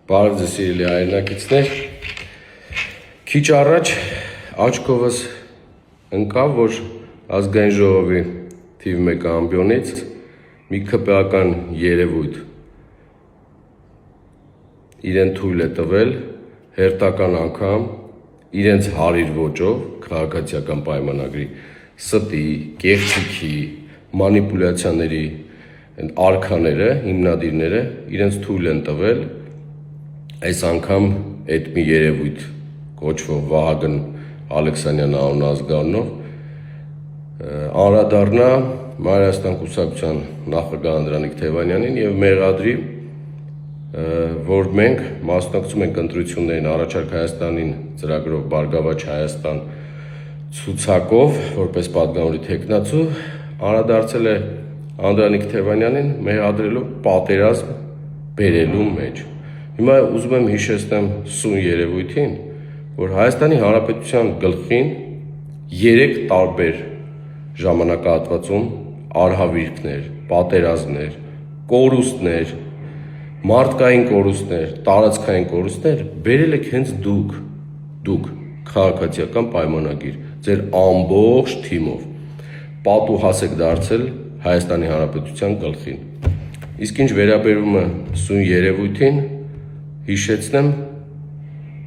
Բարև ձեզ սիրելի հայրենակիցներ, քիչ առաջ աչքովս ընկավ, որ ազգային ժողովի թիվ 1 ամբիոնից մի քպեական երևույթ իրեն թույլ է տվել հերթական անգամ իրենց հարիր ոճով քաղաքացիական պայմանագրի ստի, կեղծիքի, մանիպուլյացիաների արքաները, հիմնադիրները իրենց թույլ են տվել այս անգամ այդ մի երևույթ կոչվող Վահագն Ալեքսանյան անուն ազգանունով անդրադառնա Մանրէաստան կուսակցության նախագահ Անդրանիկ Թևանյանին եւ մեղադրի, որ մենք մասնակցում ենք ընտրություններին առաջարկ Հայաստանին ծրագրով Բարգավաճ Հայաստան ցուցակով որպես պատգամավորի թեկնածու անդրադարձել է Անդրանիկ Թևանյանին մեղադրելով պատերազմ բերելու մեջ։ Հիմա ուզում եմ հիշեցնեմ սույն երևույթին, որ Հայաստանի Հանրապետության գլխին 3 տարբեր ժամանակահատվածում արհավիրքներ, պատերազմներ, կորուստներ, մարդկային կորուստներ, տարածքային կորուստներ բերել եք հենց դուք քաղաքացիական պայմանագիր, ձեր ամբողջ թիմով պատուհաս եք դարձել Հայաստանի Հանրապետության գլխին։ Իսկ ինչ վերաբերում է սույն երևույթին, հիշեցնեմ,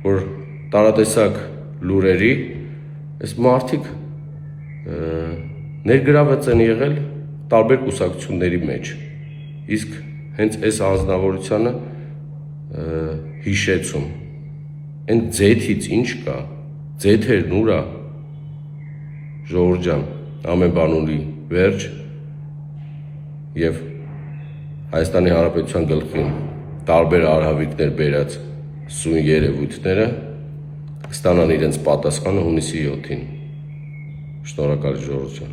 որ տարատեսակ լուրերի այս մարդիկ ներգրաված են եղել տարբեր կուսակցությունների մեջ, իսկ հենց այս անձնավորությանը հիշեցում, այն ձեթից ինչ կա, ձեթերն ուրա, ժողովուրդ ջան, ամեն բան ունի վերջ և Հայաստանի Հանրապետության գլխին տարբեր արհավիրքներ բերած սույն երևույթները կստանան իրենց պատասխանը հունիսի 7-ին։ Շնորհակալ ժողովուրդ ջան։